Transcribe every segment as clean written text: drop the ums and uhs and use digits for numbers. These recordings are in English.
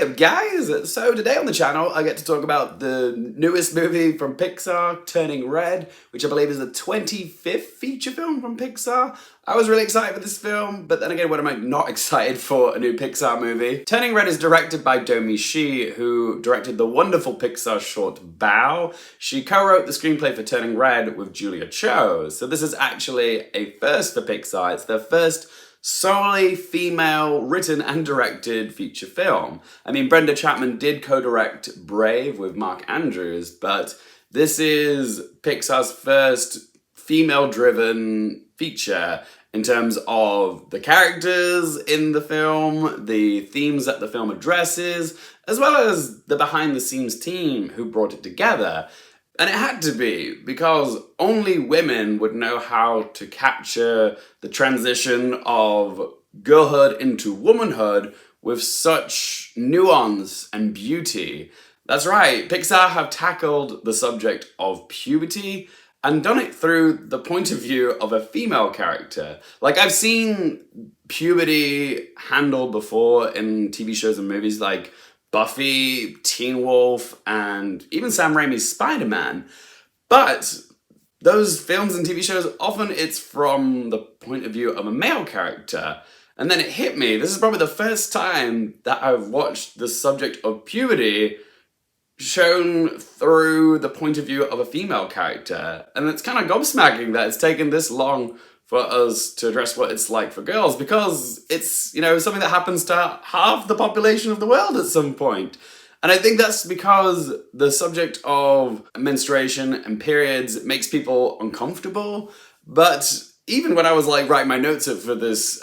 up, guys? So today on the channel I get to talk about the newest movie from Pixar, Turning Red, which I believe is the 25th feature film from Pixar. I was really excited for this film, but then again, what am I not excited for a new Pixar movie? Turning Red is directed by Domee Shi, who directed the wonderful Pixar short Bao. She co-wrote the screenplay for Turning Red with Julia Cho, so this is actually a first for Pixar. It's their first solely female written and directed feature film. I mean, Brenda Chapman did co-direct Brave with Mark Andrews, but this is Pixar's first female-driven feature in terms of the characters in the film, the themes that the film addresses, as well as the behind-the-scenes team who brought it together. And it had to be, because only women would know how to capture the transition of girlhood into womanhood with such nuance and beauty. That's right, Pixar have tackled the subject of puberty and done it through the point of view of a female character. Like, I've seen puberty handled before in TV shows and movies like Buffy, Teen Wolf, and even Sam Raimi's Spider-Man. But those films and TV shows, often it's from the point of view of a male character. And then it hit me, this is probably the first time that I've watched the subject of puberty shown through the point of view of a female character. And it's kind of gobsmacking that it's taken this long for us to address what it's like for girls, because it's, you know, something that happens to half the population of the world at some point. And I think that's because the subject of menstruation and periods makes people uncomfortable. But even when I was like writing my notes up for this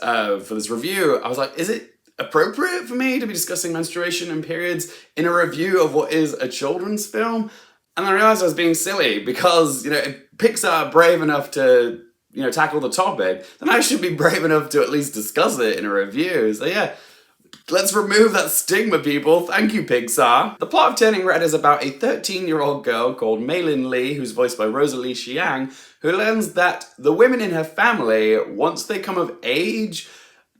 review, I was like, is it appropriate for me to be discussing menstruation and periods in a review of what is a children's film? And I realized I was being silly, because, you know, if Pixar are brave enough to, you know, tackle the topic, then I should be brave enough to at least discuss it in a review. So yeah, let's remove that stigma, people. Thank you, Pixar. The plot of Turning Red is about a 13-year-old girl called Meilin Lee, who's voiced by Rosalie Chiang, who learns that the women in her family, once they come of age,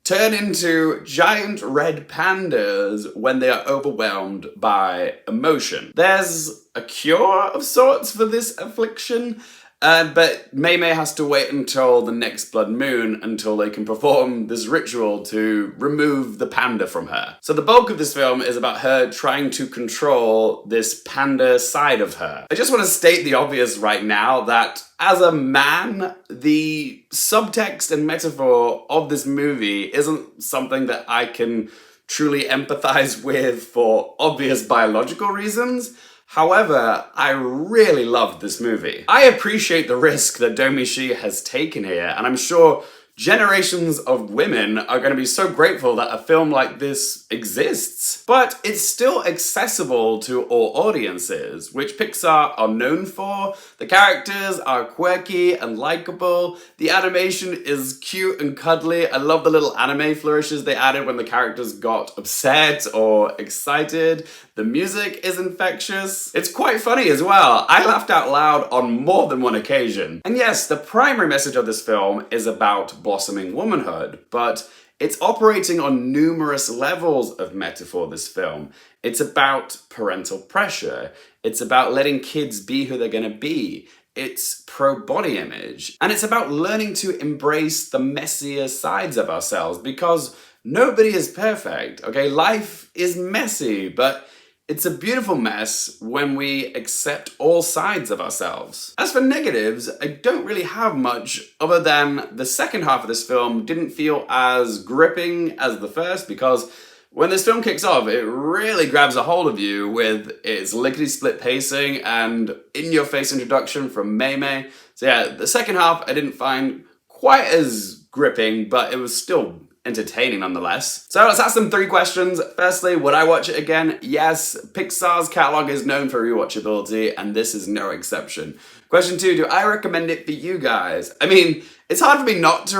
turn into giant red pandas when they are overwhelmed by emotion. There's a cure of sorts for this affliction, but Mei Mei has to wait until the next blood moon until they can perform this ritual to remove the panda from her. So the bulk of this film is about her trying to control this panda side of her. I just want to state the obvious right now that as a man, the subtext and metaphor of this movie isn't something that I can truly empathize with for obvious biological reasons. However, I really loved this movie. I appreciate the risk that Domee Shi has taken here, and I'm sure generations of women are going to be so grateful that a film like this exists. But it's still accessible to all audiences, which Pixar are known for. The characters are quirky and likable. The animation is cute and cuddly. I love the little anime flourishes they added when the characters got upset or excited. The music is infectious. It's quite funny as well. I laughed out loud on more than one occasion. And yes, the primary message of this film is about blossoming womanhood, but it's operating on numerous levels of metaphor, this film. It's about parental pressure. It's about letting kids be who they're gonna be. It's pro-body image. And it's about learning to embrace the messier sides of ourselves, because nobody is perfect, okay? Life is messy, but it's a beautiful mess when we accept all sides of ourselves. As for negatives, I don't really have much other than the second half of this film didn't feel as gripping as the first, because when this film kicks off, it really grabs a hold of you with its lickety-split pacing and in-your-face introduction from Mei Mei. So yeah, the second half I didn't find quite as gripping, but it was still entertaining nonetheless. So let's ask them 3 questions. Firstly, would I watch it again? Yes, Pixar's catalog is known for rewatchability, and this is no exception. Question 2, do I recommend it for you guys? I mean, it's hard for me not to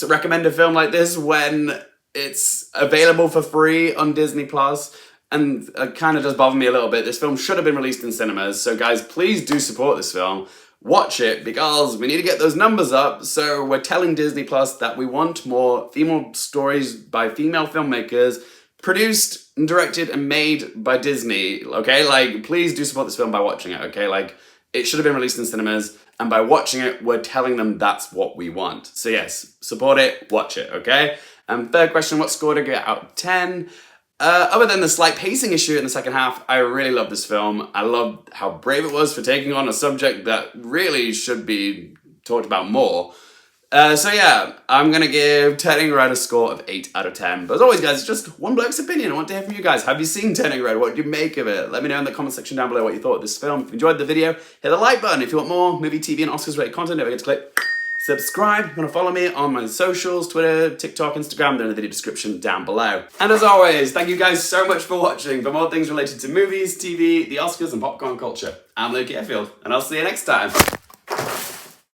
recommend a film like this when it's available for free on Disney+, and it kind of does bother me a little bit. This film should have been released in cinemas, so guys, please do support this film. Watch it, because we need to get those numbers up, so we're telling Disney Plus that we want more female stories by female filmmakers produced and directed and made by Disney, okay? Like, please do support this film by watching it, okay? Like, it should have been released in cinemas, and by watching it, we're telling them that's what we want. So yes, support it, watch it, okay? And third question, what score to get out of 10? Other than the slight pacing issue in the second half, I really love this film. I loved how brave it was for taking on a subject that really should be talked about more. So yeah, I'm gonna give Turning Red a score of 8 out of 10. But as always, guys, it's just one bloke's opinion. I want to hear from you guys. Have you seen Turning Red? What did you make of it? Let me know in the comment section down below what you thought of this film. If you enjoyed the video, hit the like button. If you want more movie, TV, and Oscars related content, don't forget to click subscribe. If you want to follow me on my socials, Twitter, TikTok, Instagram, they're in the video description down below. And as always, thank you guys so much for watching. For more things related to movies, TV, the Oscars, and popcorn culture, I'm Luke Airfield, and I'll see you next time.